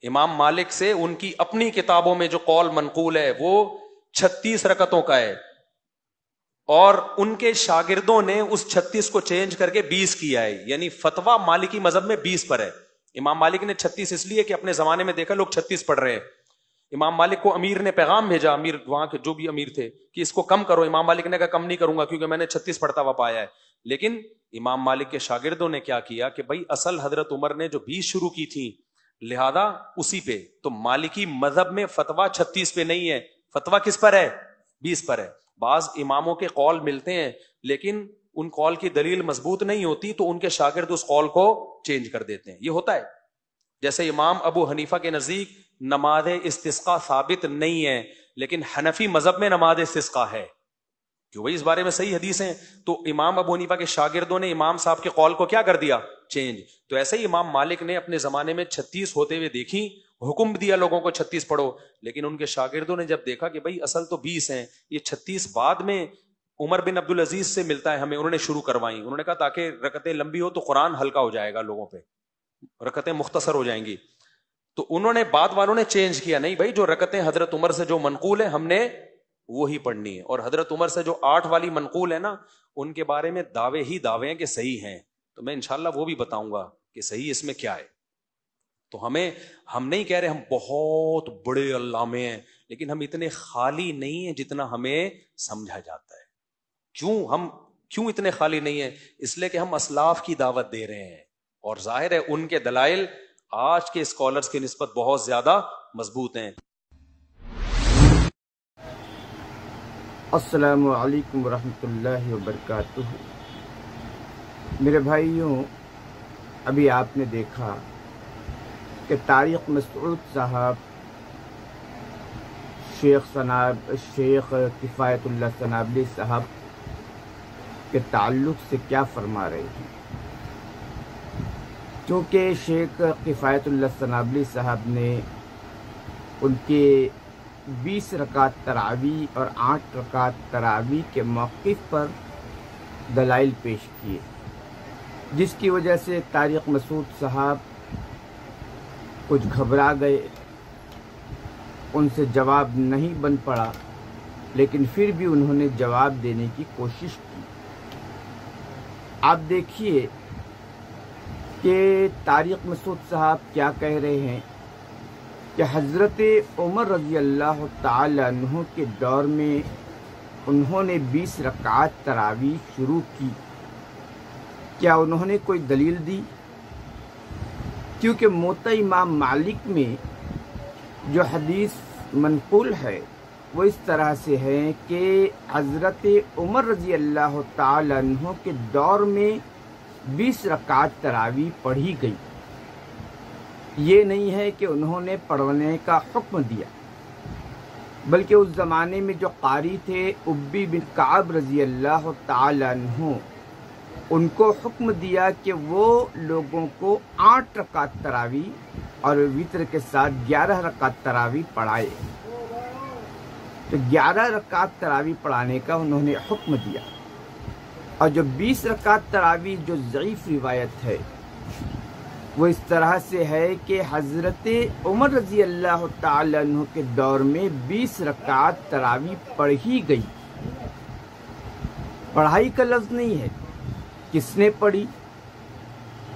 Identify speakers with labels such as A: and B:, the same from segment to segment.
A: امام مالک سے ان کی اپنی کتابوں میں جو قول منقول ہے وہ 36 رکعتوں کا ہے، اور ان کے شاگردوں نے اس 36 کو چینج کر کے 20 کیا ہے، یعنی فتویٰ مالکی مذہب میں 20 پر ہے۔ امام مالک نے 36 اس لیے کہ اپنے زمانے میں دیکھا لوگ 36 پڑھ رہے ہیں۔ امام مالک کو امیر نے پیغام بھیجا، امیر وہاں کے جو بھی امیر تھے، کہ اس کو کم کرو۔ امام مالک نے کہا کم نہیں کروں گا کیونکہ میں نے 36 پڑھتا ہوا پایا ہے۔ لیکن امام مالک کے شاگردوں نے کیا کیا کہ بھائی اصل حضرت عمر نے جو 20 شروع کی تھی لہذا اسی پہ، تو مالکی مذہب میں فتویٰ 36 پہ نہیں ہے، فتویٰ کس پر ہے؟ 20 پر ہے۔ بعض اماموں کے قول ملتے ہیں لیکن ان قول کی دلیل مضبوط نہیں ہوتی تو ان کے شاگرد اس قول کو چینج کر دیتے ہیں، یہ ہوتا ہے۔ جیسے امام ابو حنیفہ کے نزدیک نماز استسقاء ثابت نہیں ہے، لیکن حنفی مذہب میں نماز استسقاء ہے، کہ وہی اس بارے میں صحیح حدیث ہیں۔ تو امام ابو حنیفہ کے شاگردوں نے امام صاحب کے قول کو کیا کر دیا؟ چینج۔ تو ایسے ہی امام مالک نے اپنے زمانے میں 36 ہوتے ہوئے دیکھی، حکم دیا لوگوں کو 36 پڑھو، لیکن ان کے شاگردوں نے جب دیکھا کہ بھائی اصل تو 20 ہیں، یہ 36 بعد میں عمر بن عبد العزیز سے ملتا ہے ہمیں، انہوں نے شروع کروائیں۔ انہوں نے کہا تاکہ رکعتیں لمبی ہو تو قرآن ہلکا ہو جائے گا لوگوں پہ، رکعتیں مختصر ہو جائیں گی۔ تو انہوں نے بعد والوں نے چینج کیا، نہیں بھائی جو رکعتیں حضرت عمر سے جو منقول ہیں ہم نے وہی پڑھنی ہے، اور حضرت عمر سے جو 8 والی منقول ہے نا ان کے بارے میں دعوے ہی دعوے ہیں کہ صحیح ہیں، تو میں انشاءاللہ وہ بھی بتاؤں گا کہ صحیح اس میں کیا ہے۔ تو ہم نہیں کہہ رہے ہم بہت بڑے علامے ہیں، لیکن ہم اتنے خالی نہیں ہیں جتنا ہمیں سمجھا جاتا ہے۔ ہم کیوں اتنے خالی نہیں ہیں؟ اس لیے کہ ہم اسلاف کی دعوت دے رہے ہیں، اور ظاہر ہے ان کے دلائل آج کے اسکالرز کی نسبت بہت زیادہ مضبوط ہیں۔
B: السلام علیکم ورحمۃ اللہ وبرکاتہ۔ میرے بھائیوں، ابھی آپ نے دیکھا کہ طارق مسعود صاحب شیخ کفایت اللہ سنابلی صاحب کے تعلق سے کیا فرما رہے ہیں، کیونکہ شیخ کفایت اللہ سنابلی صاحب نے ان کے 20 رکعت تراویح اور 8 رکعت تراویح کے موقف پر دلائل پیش کیے، جس کی وجہ سے طارق مسعود صاحب کچھ گھبرا گئے، ان سے جواب نہیں بن پڑا، لیکن پھر بھی انہوں نے جواب دینے کی کوشش کی۔ آپ دیکھیے کہ طارق مسعود صاحب کیا کہہ رہے ہیں کہ حضرت عمر رضی اللہ تعالی عنہ کے دور میں انہوں نے 20 رکعات تراویح شروع کی، کیا انہوں نے کوئی دلیل دی؟ کیونکہ موطا امام مالک میں جو حدیث منقول ہے وہ اس طرح سے ہے کہ حضرت عمر رضی اللہ تعالی عنہ کے دور میں 20 رکعات تراویح پڑھی گئی، یہ نہیں ہے کہ انہوں نے پڑھنے کا حکم دیا، بلکہ اس زمانے میں جو قاری تھے ابی بن کعب رضی اللہ تعالی عنہ، ان کو حکم دیا کہ وہ لوگوں کو 8 رکعت تراویح اور وتر کے ساتھ 11 رکعت تراویح پڑھائے، تو 11 رکعت تراویح پڑھانے کا انہوں نے حکم دیا۔ اور جو 20 رکعت تراویح جو ضعیف روایت ہے وہ اس طرح سے ہے کہ حضرت عمر رضی اللہ تعالی عنہ کے دور میں 20 رکعت تراویح پڑھی گئی، پڑھائی کا لفظ نہیں ہے، کس نے پڑھی،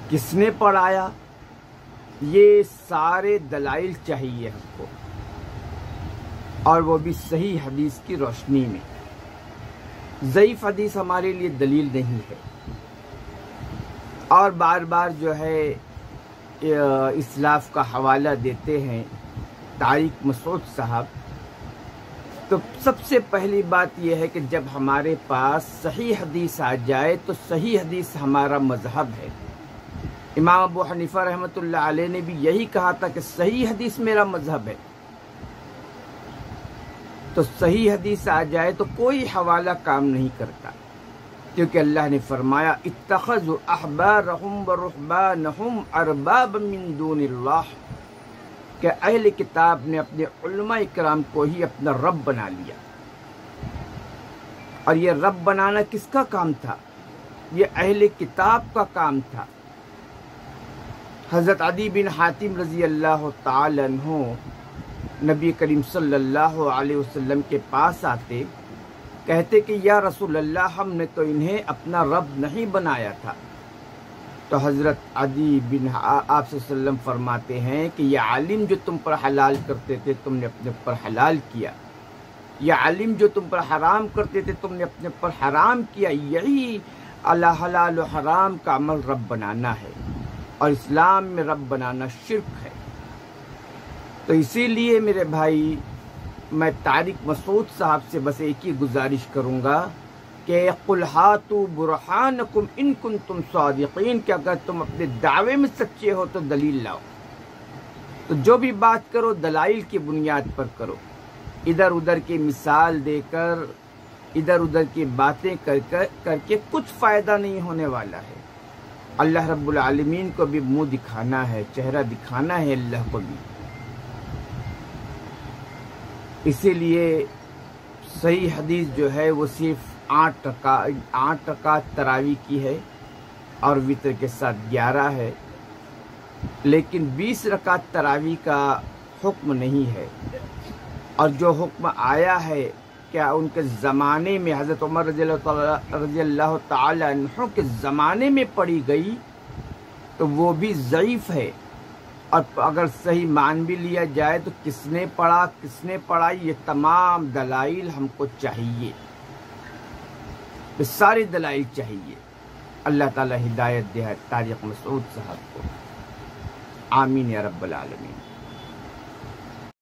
B: کس نے پڑھایا، یہ سارے دلائل چاہیے ہم کو، اور وہ بھی صحیح حدیث کی روشنی میں۔ ضعیف حدیث ہمارے لیے دلیل نہیں ہے، اور بار بار جو ہے اسلاف کا حوالہ دیتے ہیں طارق مسعود صاحب، تو سب سے پہلی بات یہ ہے کہ جب ہمارے پاس صحیح حدیث آ جائے تو صحیح حدیث ہمارا مذہب ہے۔ امام ابو حنیفہ رحمۃ اللہ علیہ نے بھی یہی کہا تھا کہ صحیح حدیث میرا مذہب ہے، تو صحیح حدیث آ جائے تو کوئی حوالہ کام نہیں کرتا، کیونکہ اللہ نے فرمایا اتخذوا احبارهم ورهبانهم اربابا من دون اللہ، کہ اہل کتاب نے اپنے علماء کرام کو ہی اپنا رب بنا لیا۔ اور یہ رب بنانا کس کا کام تھا؟ یہ اہل کتاب کا کام تھا۔ حضرت عدی بن حاتم رضی اللہ تعالی عنہ نبی کریم صلی اللہ علیہ وسلم کے پاس آتے، کہتے کہ یا رسول اللہ، ہم نے تو انہیں اپنا رب نہیں بنایا تھا۔ تو حضرت عدی بن آپ صلی اللہ علیہ وسلم فرماتے ہیں کہ یہ عالم جو تم پر حلال کرتے تھے تم نے اپنے پر حلال کیا، یہ عالم جو تم پر حرام کرتے تھے تم نے اپنے پر حرام کیا۔ یہی اللہ حلال و حرام کا عمل رب بنانا ہے، اور اسلام میں رب بنانا شرک ہے۔ تو اسی لیے میرے بھائی، میں طارق مسعود صاحب سے بس ایک ہی گزارش کروں گا کہ قُلْ هَاتُوا بُرْهَانَكُمْ إِن كُنتُمْ صَادِقِينَ، کہ اگر تم اپنے دعوے میں سچے ہو تو دلیل لاؤ۔ تو جو بھی بات کرو دلائل کی بنیاد پر کرو، ادھر ادھر کی مثال دے کر، ادھر ادھر کی باتیں کر کے کچھ فائدہ نہیں ہونے والا ہے۔ اللہ رب العالمین کو بھی منہ دکھانا ہے، چہرہ دکھانا ہے اللہ کو بھی۔ اسی لیے صحیح حدیث جو ہے وہ صرف 8 رکعت تراویح کی ہے، اور وطر کے ساتھ 11 ہے، لیکن 20 رکعت تراویح کا حکم نہیں ہے۔ اور جو حکم آیا ہے کیا ان کے زمانے میں حضرت عمر رضی اللہ تعالی عنہ کے زمانے میں پڑھی گئی تو وہ بھی ضعیف ہے، اور اگر صحیح مان بھی لیا جائے تو کس نے پڑھا کس نے پڑھا، یہ تمام دلائل ہم کو چاہیے، یہ سارے دلائل چاہیے۔ اللہ تعالی ہدایت دے طارق مسعود صاحب کو، آمین یا رب العالمین۔